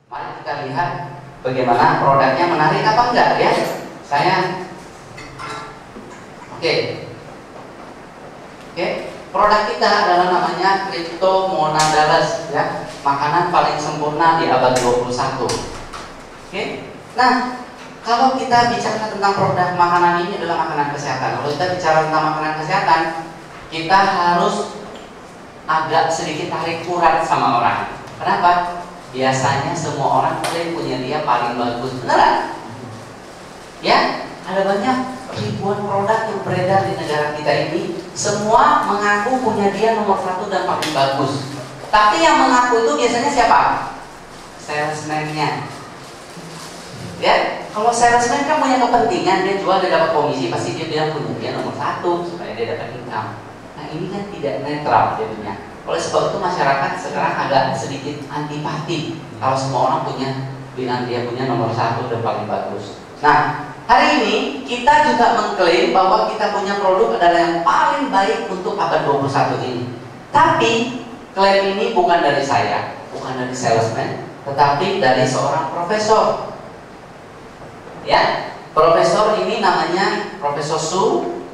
Mari kita lihat bagaimana produknya menarik apa enggak ya. Oke, produk kita adalah namanya Cryptomonadales ya, makanan paling sempurna di abad 21. Nah, kalau kita bicara tentang produk makanan ini adalah makanan kesehatan. Kalau kita bicara tentang makanan kesehatan, kita harus agak sedikit tarik urat sama orang. Kenapa? Biasanya semua orang klaim punya dia paling bagus. Beneran? Ya, ada banyak ribuan produk yang beredar di negara kita ini. Semua mengaku punya dia nomor 1 dan paling bagus. Tapi yang mengaku itu biasanya siapa? Salesman-nya. Ya, kalau salesman kan punya kepentingan, dia jual, dia dapat komisi, pasti dia bilang punya dia nomor 1 supaya dia dapat income. Nah, ini kan tidak netral jadinya. Oleh sebab itu masyarakat sekarang agak sedikit antipati kalau semua orang bilang dia punya nomor 1 dan paling bagus. Nah, hari ini kita juga mengklaim bahwa kita punya produk adalah yang paling baik untuk abad 21 ini. Tapi klaim ini bukan dari saya, bukan dari salesman, tetapi dari seorang profesor. Ya, profesor ini namanya Profesor Su,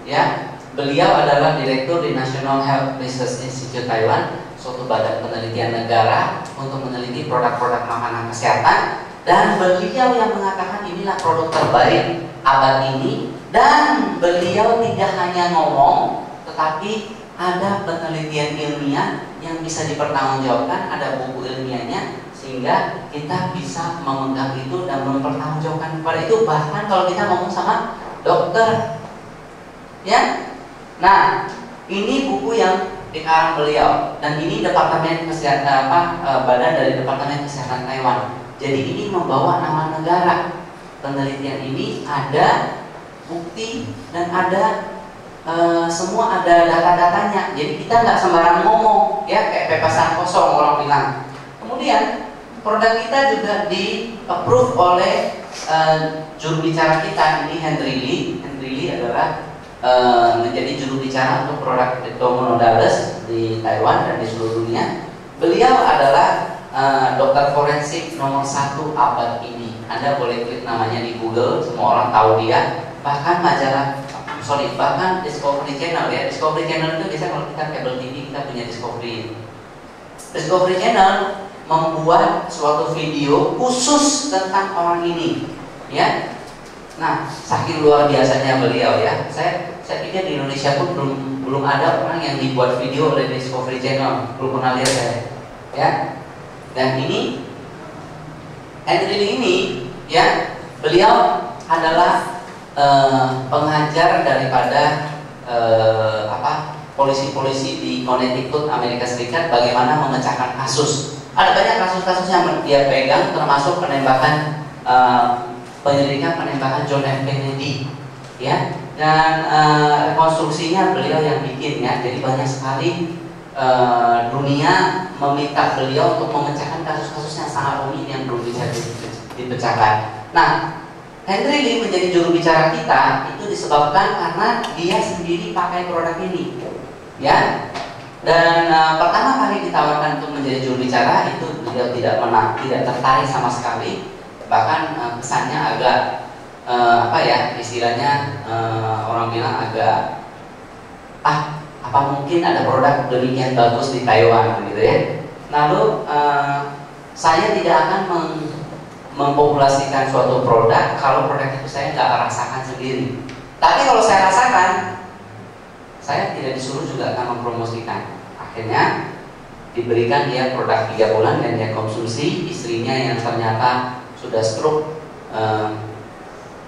ya. Beliau adalah direktur di National Health Research Institute Taiwan, suatu badan penelitian negara untuk meneliti produk-produk makanan kesehatan. Dan beliau yang mengatakan inilah produk terbaik abad ini. Dan beliau tidak hanya ngomong, tetapi ada penelitian ilmiah yang bisa dipertanggungjawabkan, ada buku ilmiahnya, sehingga kita bisa memegang itu dan mempertanggungjawabkan kepada itu. Bahkan kalau kita ngomong sama dokter, ya. Nah, ini buku yang dikarang beliau, dan ini Departemen Kesehatan badan dari Departemen Kesehatan Taiwan. Jadi ini membawa nama negara. Penelitian ini ada bukti dan ada semua ada data-datanya. Jadi kita nggak sembarang ngomong, ya kayak pepasan kosong orang bilang. Kemudian produk kita juga di-approve oleh juru bicara kita, ini Henry Lee. Henry Lee adalah menjadi juru bicara untuk produk Cryptomonadales di Taiwan dan di seluruh dunia. Beliau adalah dokter forensik nomor 1 abad ini. Anda boleh klik namanya di Google, semua orang tahu dia. Bahkan bahkan Discovery Channel, ya. Discovery Channel itu biasa kalau kita kabel TV kita punya Discovery. Discovery Channel membuat suatu video khusus tentang orang ini, ya. Nah, saking luar biasanya beliau, ya. Saya pikir di Indonesia pun belum ada orang yang dibuat video oleh Discovery Channel, belum pernah lihat saya, ya. Dan ini Henry Lee ini, ya, beliau adalah pengajar daripada polisi-polisi di Connecticut, Amerika Serikat, bagaimana memecahkan kasus. Ada banyak kasus-kasus yang dia pegang, termasuk penyelidikan penembakan John F. Kennedy, ya. Dan rekonstruksinya beliau yang bikin, ya. Jadi banyak sekali dunia meminta beliau untuk memecahkan kasus-kasus yang sangat rumit yang belum bisa dipecahkan. Nah, Henry Lee menjadi juru bicara kita itu disebabkan karena dia sendiri pakai produk ini, ya. Dan pertama kali ditawarkan untuk menjadi juru bicara itu beliau tidak tertarik sama sekali. Bahkan kesannya agak istilahnya orang bilang agak apa mungkin ada produk demikian bagus di Taiwan, gitu ya. Lalu saya tidak akan mempopulasikan suatu produk kalau produk itu saya nggak rasakan sendiri. Tapi kalau saya rasakan, saya tidak disuruh juga akan mempromosikan. Akhirnya diberikan dia produk 3 bulan dan dia konsumsi. Istrinya yang ternyata sudah stroke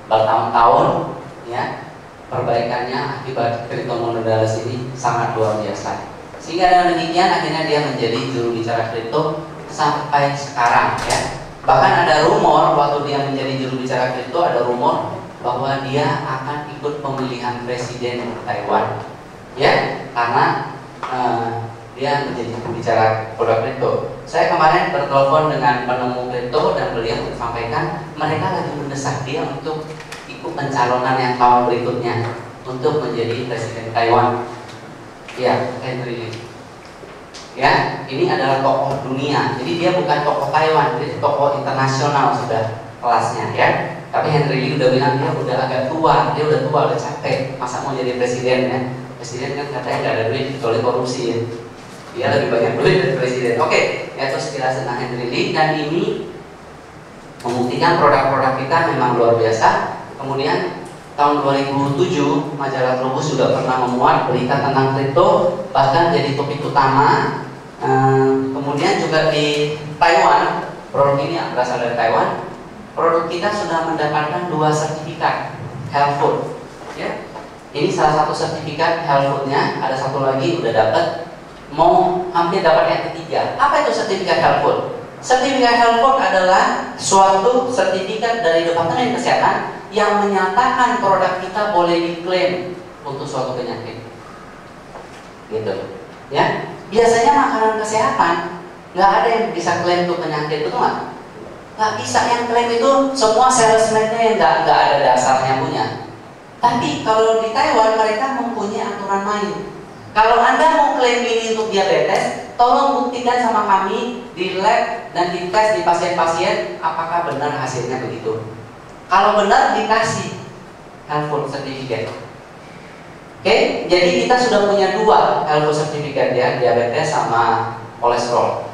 bertahun-tahun, ya, perbaikannya akibat Cryptomonadales ini sangat luar biasa. Sehingga dengan demikian akhirnya dia menjadi juru bicara kripto sampai sekarang, ya. Bahkan ada rumor waktu dia menjadi juru bicara kripto, ada rumor bahwa dia akan ikut pemilihan presiden Taiwan, ya, karena dia menjadi juru bicara produk kripto. Saya kemarin bertelepon dengan penemu kripto dan beliau sampaikan mereka lagi mendesak dia untuk ikut pencalonan yang tahun berikutnya untuk menjadi presiden Taiwan. Ya, Henry Lee. Ya, ini adalah tokoh dunia. Jadi dia bukan tokoh Taiwan, dia tokoh internasional sudah kelasnya ya. Tapi Henry Lee udah bilang dia udah agak tua, udah capek, masa mau jadi presiden ya. Presiden kan katanya nggak ada duit kecuali korupsi ya. Dia lebih banyak duit dari presiden. Oke, ya itu sekilas tentang Henry Lee, dan ini membuktikan produk-produk kita memang luar biasa. Kemudian tahun 2007 majalah Trubus sudah pernah memuat berita tentang kripto, bahkan jadi topik utama. Kemudian juga di Taiwan, produk ini yang berasal dari Taiwan, produk kita sudah mendapatkan 2 sertifikat health food. Ya, ini salah satu sertifikat health foodnya, ada satu lagi udah dapat, mau hampir dapat yang ketiga. Apa itu sertifikat health food? Sertifikat health food adalah suatu sertifikat dari Departemen Kesehatan yang menyatakan produk kita boleh diklaim untuk suatu penyakit. Gitu. Ya, biasanya makanan kesehatan nggak ada yang bisa klaim untuk penyakit, betul nggak? Nggak bisa, yang klaim itu semua salesman-nya yang nggak ada dasarnya punya. Tapi kalau di Taiwan mereka mempunyai aturan main. Kalau Anda mau klaim ini untuk diabetes, tolong buktikan sama kami di lab dan dites di pasien-pasien apakah benar hasilnya begitu. Kalau benar dikasih health food certificate. Oke, jadi kita sudah punya 2 health food certificate ya, diabetes sama kolesterol.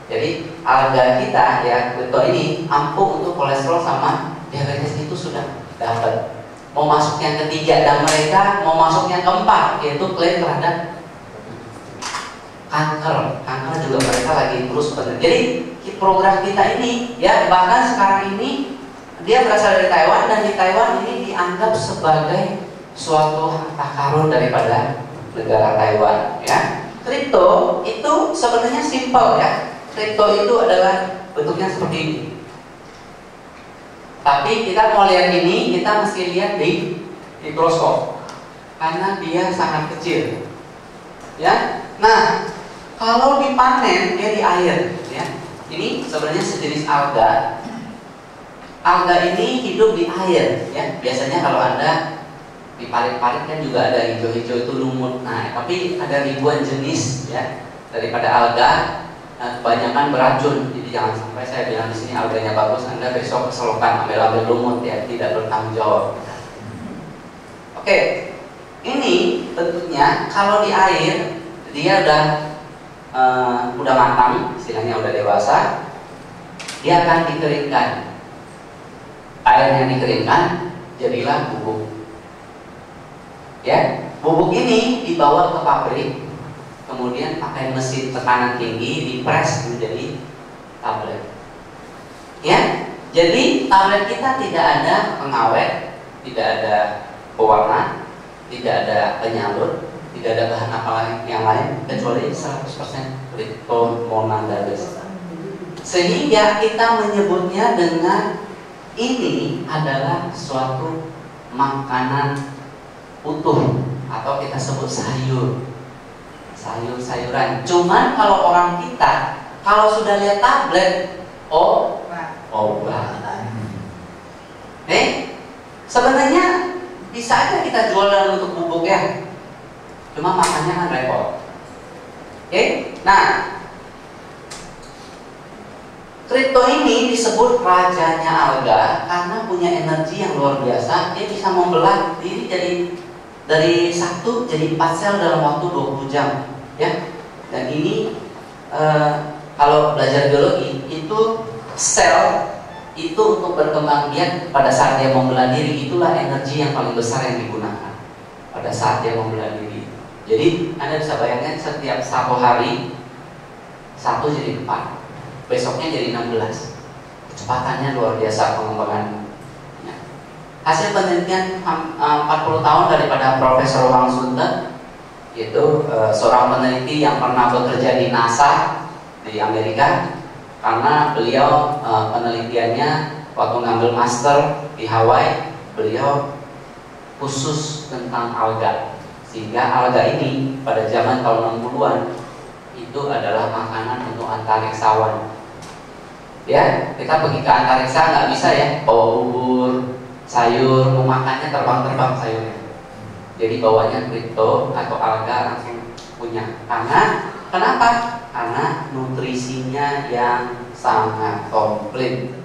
Jadi harga kita ya, kripto ini ampuh untuk kolesterol sama diabetes itu sudah dapat. Mau masuk yang ketiga dan mereka mau masuk yang keempat, yaitu klaim terhadap kanker juga mereka lagi terus benar. Jadi program kita ini ya, bahkan sekarang ini dia berasal dari Taiwan, dan di Taiwan ini dianggap sebagai suatu harta karun daripada negara Taiwan ya. Kripto itu sebenarnya simple ya. Kripto itu adalah bentuknya seperti ini. Tapi kita mau lihat ini, kita mesti lihat di mikroskop karena dia sangat kecil. Ya. Nah, kalau dipanen dia di air ya. Ini sebenarnya sejenis alga. Alga ini hidup di air ya. Biasanya kalau Anda di parit-parit kan juga ada hijau-hijau itu lumut. Nah, tapi ada ribuan jenis ya daripada alga. Kebanyakan beracun, jadi jangan sampai saya bilang di sini alganya bagus, Anda besok keselokan ambil lumut ya, tidak bertanggung jawab. Oke, ini bentuknya kalau di air dia udah matang, istilahnya udah dewasa, dia akan dikeringkan. Airnya dikeringkan, jadilah bubuk. Ya, bubuk ini dibawa ke pabrik. Kemudian pakai mesin tekanan tinggi dipres menjadi tablet. Ya, jadi tablet kita tidak ada pengawet, tidak ada pewarna, tidak ada penyalur, tidak ada bahan apa yang lain kecuali 100% kripto monandales. Sehingga kita menyebutnya dengan ini adalah suatu makanan utuh atau kita sebut sayur-sayuran. Cuman kalau orang kita kalau sudah lihat tablet, obat. Sebenarnya bisa aja kita jual dalam bentuk bubuk ya. Cuma makannya kan repot. Nah, kripto ini disebut rajanya alga karena punya energi yang luar biasa. Dia bisa membelah diri dari 1 jadi 4 sel dalam waktu 20 jam ya. Dan ini kalau belajar biologi itu sel itu untuk berkembang biak pada saat dia membelah diri, itulah energi yang paling besar yang digunakan pada saat dia membelah diri. Jadi Anda bisa bayangkan setiap 1 hari 1 jadi 4, besoknya jadi 16. Kecepatannya luar biasa pengembangan. Hasil penelitian 40 tahun daripada Profesor Wang Sunte, yaitu seorang peneliti yang pernah bekerja di NASA di Amerika. Karena beliau penelitiannya waktu ngambil master di Hawaii, beliau khusus tentang alga. Sehingga alga ini pada zaman tahun 60-an itu adalah makanan untuk antariksawan. Ya, kita pergi ke antariksa nggak bisa ya bawa bubur, sayur, mau makannya terbang-terbang sayurnya. Jadi bawanya kripto atau alga langsung punya. Karena Kenapa? Karena nutrisinya yang sangat komplit.